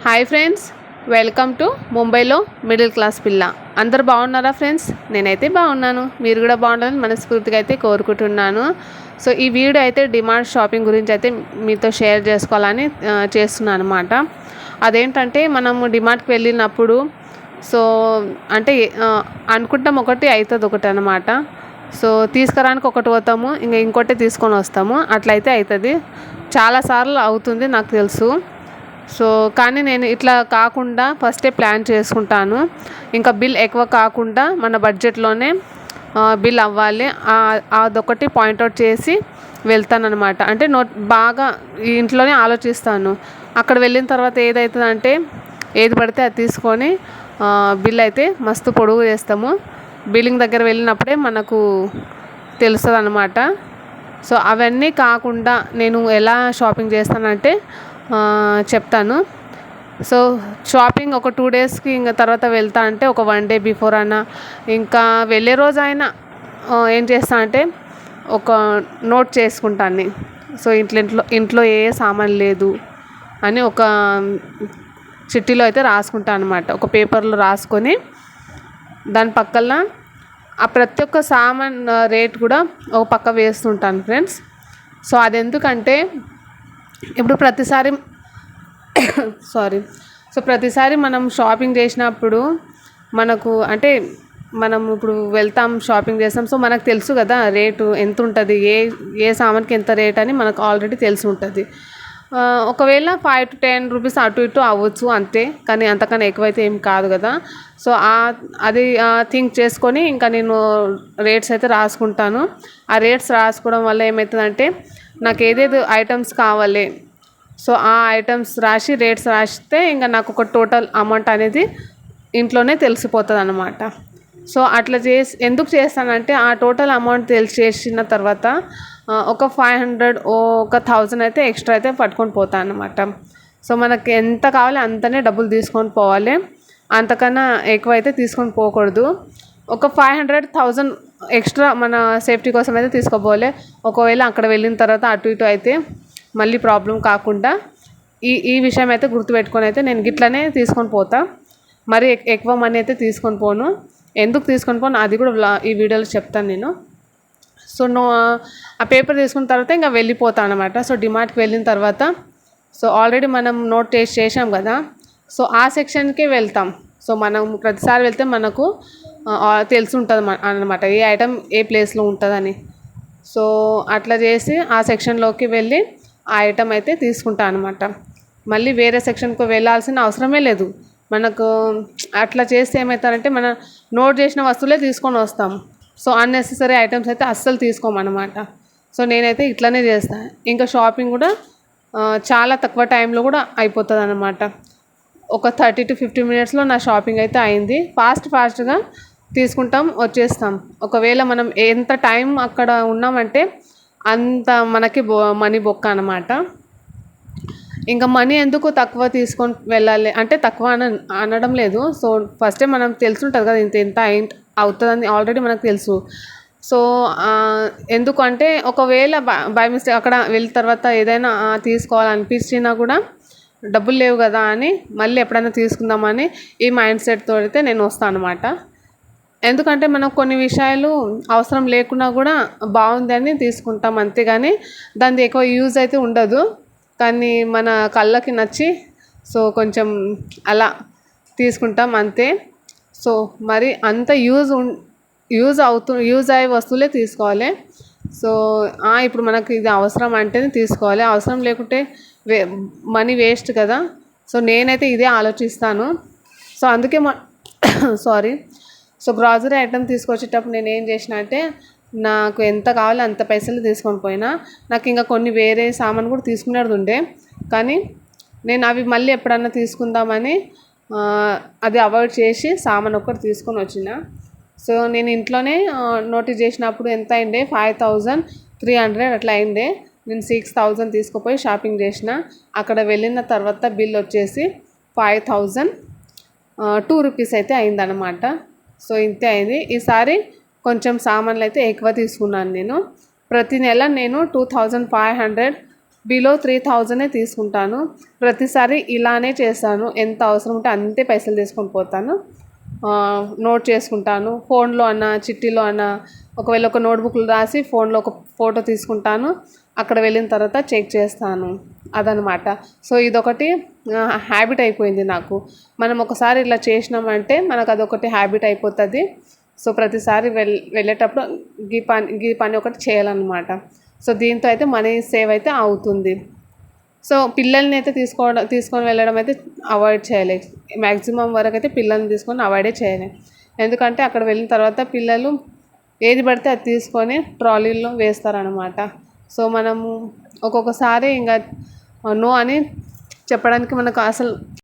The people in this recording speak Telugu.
హాయ్ ఫ్రెండ్స్, వెల్కమ్ టు ముంబైలో మిడిల్ క్లాస్ పిల్ల. అందరు బాగున్నారా ఫ్రెండ్స్? నేనైతే బాగున్నాను, మీరు కూడా బాగుండాలని మనస్ఫూర్తిగా అయితే కోరుకుంటున్నాను. సో ఈ వీడియో అయితే డిమార్ట్ షాపింగ్ గురించి అయితే మీతో షేర్ చేసుకోవాలని చేస్తున్నాను అనమాట. అదేంటంటే మనము డిమార్ట్కి వెళ్ళినప్పుడు సో అంటే అనుకుంటాం ఒకటి అవుతుంది ఒకటి అనమాట. సో తీసుకురానికి ఒకటి పోతాము, ఇంకోటి తీసుకొని వస్తాము, అట్లయితే అవుతుంది. చాలాసార్లు అవుతుంది నాకు తెలుసు. సో కానీ నేను ఇట్లా కాకుండా ఫస్టే ప్లాన్ చేసుకుంటాను. ఇంకా బిల్ ఎక్కువ కాకుండా మన బడ్జెట్లోనే బిల్ అవ్వాలి, అదొకటి పాయింట్అవుట్ చేసి వెళ్తాను అనమాట. అంటే బాగా ఇంట్లోనే ఆలోచిస్తాను. అక్కడ వెళ్ళిన తర్వాత ఏదవుతుందంటే ఏది పడితే అది తీసుకొని బిల్ అయితే మస్తు పొడుగు చేస్తాము. బిల్లింగ్ దగ్గర వెళ్ళినప్పుడే మనకు తెలుస్తుంది అనమాట. సో అవన్నీ కాకుండా నేను ఎలా షాపింగ్ చేస్తానంటే చెప్తాను. సో షాపింగ్ ఒక 2 డేస్కి ఇంకా తర్వాత వెళ్తా అంటే ఒక 1 డే బిఫోర్ అయినా, ఇంకా వెళ్ళే రోజు అయినా ఏం చేస్తా అంటే ఒక నోట్ చేసుకుంటాను. సో ఇంట్లో ఏ సామాన్ లేదు అని ఒక చిట్టీలో అయితే రాసుకుంటాను అనమాట. ఒక పేపర్లో రాసుకొని దాని పక్కన ఆ ప్రతి ఒక్క సామాన్ రేట్ కూడా ఒక పక్క వేస్తుంటాను ఫ్రెండ్స్. సో అది ఎందుకంటే ఇప్పుడు ప్రతిసారి మనం షాపింగ్ చేసినప్పుడు మనకు అంటే మనం ఇప్పుడు వెళ్తాం, షాపింగ్ చేస్తాం. సో మనకు తెలుసు కదా రేటు ఎంత ఉంటుంది, ఏ సామాన్కి ఎంత రేట్ అని మనకు ఆల్రెడీ తెలిసి ఉంటుంది. ఒకవేళ 5 to 10 రూపీస్ అటు ఇటు అవ్వచ్చు అంతే, కానీ అంతకన్నా ఎక్కువైతే ఏం కాదు కదా. సో అది థింక్ చేసుకొని ఇంకా నేను రేట్స్ అయితే రాసుకుంటాను. ఆ రేట్స్ రాసుకోవడం వల్ల ఏమవుతుందంటే నాకు ఏదేదో ఐటమ్స్ కావాలి, సో ఆ ఐటమ్స్ రాసి రేట్స్ రాస్తే ఇంకా నాకు ఒక టోటల్ అమౌంట్ అనేది ఇంట్లోనే తెలిసిపోతుంది అనమాట. సో అట్లా ఎందుకు చేస్తానంటే ఆ టోటల్ అమౌంట్ చేసిన తర్వాత ఒక 500 ఒక 1000 అయితే ఎక్స్ట్రా అయితే పట్టుకొని పోతాను అనమాట. సో మనకి ఎంత కావాలి అంతనే డబ్బులు తీసుకొని పోవాలి, అంతకన్నా ఎక్కువ అయితే తీసుకొని పోకూడదు. ఒక 500-1000 ఎక్స్ట్రా మన సేఫ్టీ కోసం అయితే తీసుకోపోవాలి. ఒకవేళ అక్కడ వెళ్ళిన తర్వాత అటు ఇటు అయితే మళ్ళీ ప్రాబ్లం కాకుండా ఈ విషయం అయితే గుర్తుపెట్టుకొని అయితే నేను గిట్లనే తీసుకొని పోతా. మరి ఎక్కువ మనీ అయితే తీసుకొని పోను. ఎందుకు తీసుకొని పోను అది కూడా ఈ వీడియోలో చెప్తాను నేను. సో ఆ పేపర్ తీసుకున్న తర్వాత ఇంకా వెళ్ళిపోతాను అనమాట. సో డిమార్ట్కి వెళ్ళిన తర్వాత సో ఆల్రెడీ మనం నోట్ చేసాం కదా, సో ఆ సెక్షన్కే వెళ్తాం. సో మనం ప్రతిసారి వెళ్తే మనకు తెలిసి ఉంటుంది అన్నమాట ఏ ఐటమ్ ఏ ప్లేస్లో ఉంటుందని. సో అట్లా చేసి ఆ సెక్షన్లోకి వెళ్ళి ఆ ఐటమ్ అయితే తీసుకుంటాను అనమాట. మళ్ళీ వేరే సెక్షన్కి వెళ్ళాల్సిన అవసరమే లేదు మనకు. అట్లా చేస్తే ఏమవుతారంటే మన నోట్ చేసిన వస్తువులే తీసుకొని వస్తాం. సో అన్నెసెసరీ ఐటమ్స్ అయితే అస్సలు తీసుకోమన్నమాట. సో నేనైతే ఇట్లనే చేస్తాను. ఇంకా షాపింగ్ కూడా చాలా తక్కువ టైంలో కూడా అయిపోతుంది అనమాట. ఒక 30 to 50 మినిట్స్లో నా షాపింగ్ అయితే అయింది. ఫాస్ట్గా తీసుకుంటాం, వచ్చేస్తాం. ఒకవేళ మనం ఎంత టైం అక్కడ ఉన్నామంటే అంత మనకి మనీ బొక్క అనమాట. ఇంకా మనీ ఎందుకు తక్కువ తీసుకొని వెళ్ళాలి అంటే తక్కువ అనడం లేదు. సో ఫస్టే మనం తెలుసుంటుంది కదా ఎంత అవుతుందని ఆల్రెడీ మనకు తెలుసు. సో ఎందుకంటే ఒకవేళ బై మిస్టేక్ అక్కడ వెళ్ళిన తర్వాత ఏదైనా తీసుకోవాలనిపించినా కూడా డబ్బులు లేవు కదా అని మళ్ళీ ఎప్పుడైనా తీసుకుందామని ఈ మైండ్ సెట్తో అయితే నేను వస్తాను అనమాట. ఎందుకంటే మనం కొన్ని విషయాలు అవసరం లేకున్నా కూడా బాగుందని తీసుకుంటాం, అంతేగాని దాన్ని ఎక్కువ యూజ్ అయితే ఉండదు. కానీ మన కళ్ళకి నచ్చి సో కొంచెం అలా తీసుకుంటాం అంతే. సో మరి అంత యూజ్ అయ్యే వస్తువులే తీసుకోవాలి. సో ఇప్పుడు మనకు ఇది అవసరం అంటేనే తీసుకోవాలి, అవసరం లేకుంటే మనీ వేస్ట్ కదా. సో నేనైతే ఇదే ఆలోచిస్తాను. సో అందుకే సో గ్రాసరీ ఐటమ్ తీసుకొచ్చేటప్పుడు నేను ఏం చేసిన అంటే నాకు ఎంత కావాలో అంత పైసలు తీసుకొని పోయినా. నాకు ఇంకా కొన్ని వేరే సామాన్ కూడా తీసుకునేది ఉండే, కానీ నేను అవి మళ్ళీ ఎప్పుడన్నా తీసుకుందామని అది అవాయిడ్ చేసి సామాన్ ఒక్కటి తీసుకొని వచ్చిన. సో నేను ఇంట్లోనే నోటీస్ చేసినప్పుడు ఎంత అయిండే 5300 అట్లా అయిండే. నేను 6000 తీసుకుపోయి షాపింగ్ చేసిన. అక్కడ వెళ్ళిన తర్వాత బిల్ వచ్చేసి 5002 రూపీస్ అయితే అయిందనమాట. సో ఇంతే అయింది. ఈసారి కొంచెం సామాన్లు అయితే ఎక్కువ తీసుకున్నాను నేను. ప్రతి నెల నేను 2500 బిలో 3000 తీసుకుంటాను. ప్రతిసారి ఇలానే చేస్తాను. ఎంత అవసరం ఉంటే అంతే పైసలు తీసుకొని పోతాను. నోట్ చేసుకుంటాను. ఫోన్లో అన్నా చిట్టీలో అన్నా ఒకవేళ ఒక నోట్బుక్లో రాసి ఫోన్లో ఒక ఫోటో తీసుకుంటాను. అక్కడ వెళ్ళిన తర్వాత చెక్ చేస్తాను అదనమాట. సో ఇదొకటి హ్యాబిట్ అయిపోయింది నాకు. మనం ఒకసారి ఇలా చేసినామంటే మనకు అదొకటి హ్యాబిట్ అయిపోతుంది. సో ప్రతిసారి వెళ్ళేటప్పుడు గీ పని ఒకటి చేయాలన్నమాట. సో దీంతో అయితే మనీ సేవ్ అయితే అవుతుంది. సో పిల్లల్ని అయితే తీసుకొని వెళ్ళడం అయితే అవాయిడ్ చేయాలి. మ్యాక్సిమం వరకు అయితే పిల్లల్ని తీసుకొని అవాయిడే చేయాలి. ఎందుకంటే అక్కడ వెళ్ళిన తర్వాత పిల్లలు ఏది పడితే అది తీసుకొని ట్రాలీలో వేస్తారనమాట. సో మనము ఒక్కొక్కసారి ఇంకా నో అని చెప్పడానికి మనకు అసలు